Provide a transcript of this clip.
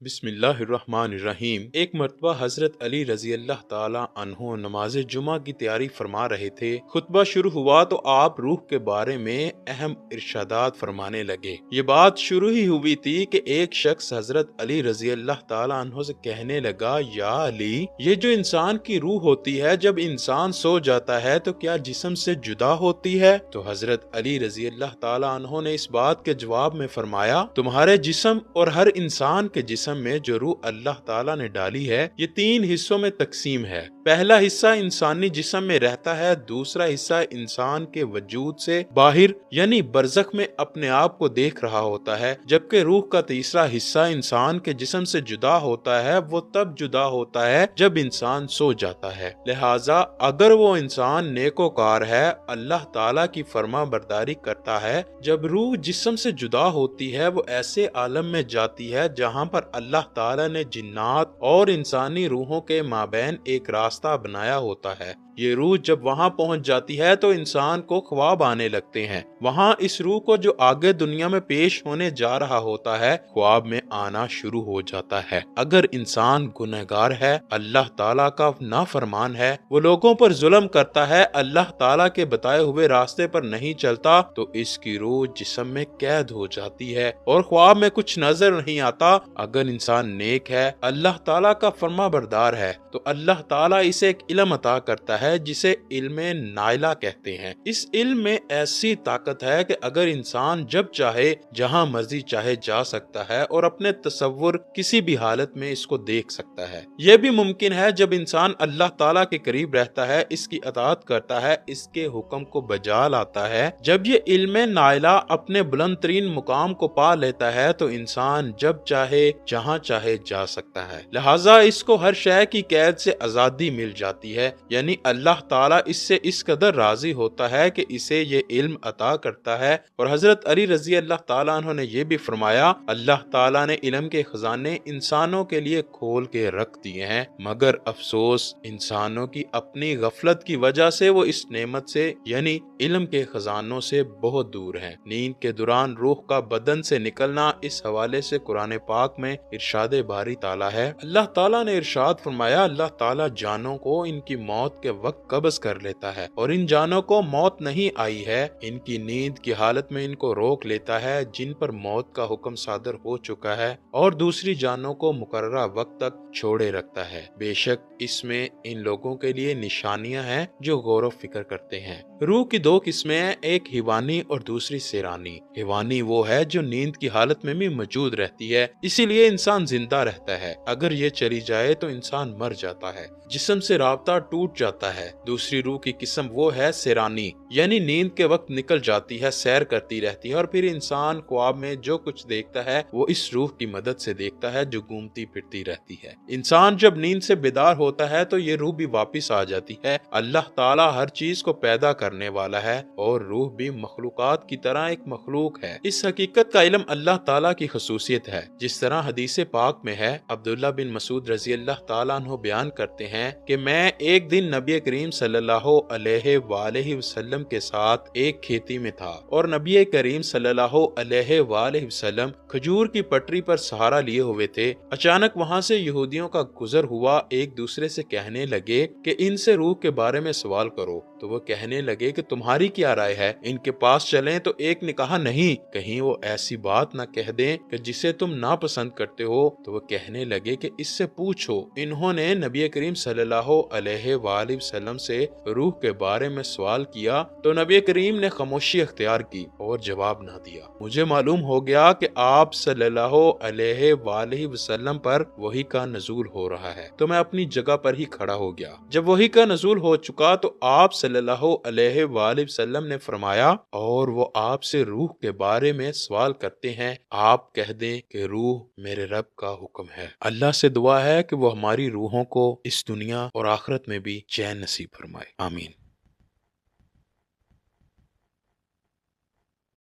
بسم اللہ الرحمن الرحیم۔ ایک مرتبہ حضرت علی رضی اللہ تعالی عنہ نماز جمعہ کی تیاری فرما رہے تھے۔ خطبہ شروع ہوا تو آپ روح کے بارے میں اہم ارشادات فرمانے لگے۔ یہ بات شروع ہی ہوئی تھی کہ ایک شخص حضرت علی رضی اللہ تعالی عنہ سے کہنے لگا، یا علی، یہ جو انسان کی روح ہوتی ہے جب انسان سو جاتا ہے تو کیا جسم سے جدا ہوتی ہے؟ تو حضرت علی رضی اللہ تعالی عنہ نے اس بات کے جواب میں فرمایا، تمہارے جسم اور ہر انسان کے جسم میں جو روح اللہ تعالیٰ نے ڈالی ہے یہ 3 حصوں میں تقسیم ہے۔ پہلا حصہ انسانی جسم میں رہتا ہے، دوسرا حصہ انسان کے وجود سے باہر یعنی برزخ میں اپنے آپ کو دیکھ رہا ہوتا ہے، جبکہ روح کا تیسرا حصہ انسان کے جسم سے جدا ہوتا ہے۔ وہ تب جدا ہوتا ہے جب انسان سو جاتا ہے۔ لہٰذا اگر وہ انسان نیکوکار ہے، اللہ تعالیٰ کی فرما برداری کرتا ہے، جب روح جسم سے جدا ہوتی ہے وہ ایسے عالم میں جاتی ہے جہاں پر اللہ تعالیٰ نے جنات اور انسانی روحوں کے مابین ایک راستہ بنایا ہوتا ہے۔ یہ روح جب وہاں پہنچ جاتی ہے تو انسان کو خواب آنے لگتے ہیں۔ وہاں اس روح کو جو آگے دنیا میں پیش ہونے جا رہا ہوتا ہے خواب میں آنا شروع ہو جاتا ہے۔ اگر انسان گنہگار ہے، اللہ تعالیٰ کا نافرمان ہے، وہ لوگوں پر ظلم کرتا ہے، اللہ تعالیٰ کے بتائے ہوئے راستے پر نہیں چلتا، تو اس کی روح جسم میں قید ہو جاتی ہے اور خواب میں کچھ نظر نہیں آتا۔ اگر انسان نیک ہے، اللہ تعالیٰ کا فرما بردار ہے، تو اللہ تعالیٰ اسے ایک علم عطا کرتا ہے جسے علم نائلہ کہتے ہیں۔ اس علم میں ایسی طاقت ہے کہ اگر انسان جب چاہے جہاں مرضی چاہے جا سکتا ہے اور اپنے تصور کسی بھی حالت میں اس کو دیکھ سکتا ہے۔ یہ بھی ممکن ہے جب انسان اللہ تعالیٰ کے قریب رہتا ہے، اس کی اطاعت کرتا ہے، اس کے حکم کو بجا لاتا ہے۔ جب یہ علم نائلہ اپنے بلند ترین مقام کو پا لیتا ہے تو انسان جب چاہے جہاں چاہے جا سکتا ہے۔ لہٰذا اس کو ہر شے کی قید سے آزادی مل جاتی ہے، یعنی اللہ تعالیٰ اس سے اس قدر راضی ہوتا ہے کہ اسے یہ علم عطا کرتا ہے۔ اور حضرت علی رضی اللہ تعالیٰ عنہ نے یہ بھی فرمایا، اللہ تعالیٰ نے علم کے خزانے انسانوں کے لیے کھول کے رکھ دیے ہیں، مگر افسوس انسانوں کی اپنی غفلت کی وجہ سے وہ اس نعمت سے یعنی علم کے خزانوں سے بہت دور ہیں۔ نیند کے دوران روح کا بدن سے نکلنا، اس حوالے سے قرآن پاک میں ارشاد باری تعالیٰ ہے۔ اللہ تعالیٰ نے ارشاد فرمایا، اللہ تعالیٰ جانوں کو ان کی موت کے وقت قبض کر لیتا ہے، اور ان جانوں کو موت نہیں آئی ہے، ان کی نیند کی حالت میں ان کو روک لیتا ہے جن پر موت کا حکم صادر ہو چکا ہے، اور دوسری جانوں کو مقررہ وقت تک چھوڑے رکھتا ہے۔ بے شک اس میں ان لوگوں کے لیے نشانیاں ہیں جو غور و فکر کرتے ہیں۔ روح کی 2 قسمیں ہیں، ایک حیوانی اور دوسری سیرانی۔ حیوانی وہ ہے جو نیند کی حالت میں بھی موجود رہتی ہے، اسی لیے انسان زندہ رہتا ہے۔ اگر یہ چلی جائے تو انسان مر جاتا ہے، جسم سے رابطہ ٹوٹ جاتا ہے۔ دوسری روح کی قسم وہ ہے سیرانی، یعنی نیند کے وقت نکل جاتی ہے، سیر کرتی رہتی ہے، اور پھر انسان خواب میں جو کچھ دیکھتا ہے وہ اس روح کی مدد سے دیکھتا ہے جو گھومتی پھرتی رہتی ہے۔ انسان جب نیند سے بیدار ہوتا ہے تو یہ روح بھی واپس آ جاتی ہے۔ اللہ تعالیٰ ہر چیز کو پیدا کرنے والا ہے اور روح بھی مخلوقات کی طرح ایک مخلوق ہے۔ اس حقیقت کا علم اللہ تعالیٰ کی خصوصیت ہے، جس طرح حدیث پاک میں ہے۔ عبداللہ بن مسعود رضی اللہ تعالیٰ عنہ بیان کرتے ہیں کہ میں ایک دن نبی کریم صلی اللہ علیہ وآلہ وسلم کے ساتھ ایک کھیتی میں تھا، اور نبی کریم صلی اللہ علیہ وآلہ وسلم کھجور کی پٹری پر سہارا لیے ہوئے تھے۔ اچانک وہاں سے یہودیوں کا گزر ہوا، ایک دوسرے سے کہنے لگے کہ ان سے روح کے بارے میں سوال کرو۔ تو وہ کہنے لگے کہ تمہاری کیا رائے ہے، ان کے پاس چلیں؟ تو ایک نے کہا، نہیں، کہیں وہ ایسی بات نہ کہہ دیں کہ جسے تم ناپسند کرتے ہو۔ تو وہ کہنے لگے کہ اس سے پوچھو۔ انہوں نے نبی کریم صلی اللہ علیہ وآلہ وسلم سے روح کے بارے میں سوال کیا تو نبی کریم نے خاموشی اختیار کی اور جواب نہ دیا۔ مجھے معلوم ہو گیا کہ آپ صلی اللہ علیہ وآلہ وسلم پر وحی کا نزول ہو رہا ہے، تو میں اپنی جگہ پر ہی کھڑا ہو گیا۔ جب وحی کا نزول ہو چکا تو آپ صلی اللہ علیہ وآلہ وسلم نے فرمایا، اور وہ آپ سے روح کے بارے میں سوال کرتے ہیں، آپ کہہ دیں کہ روح میرے رب کا حکم ہے۔ اللہ سے دعا ہے کہ وہ ہماری روحوں کو اس دنیا اور آخرت میں بھی چین نصیب فرمائے، آمین۔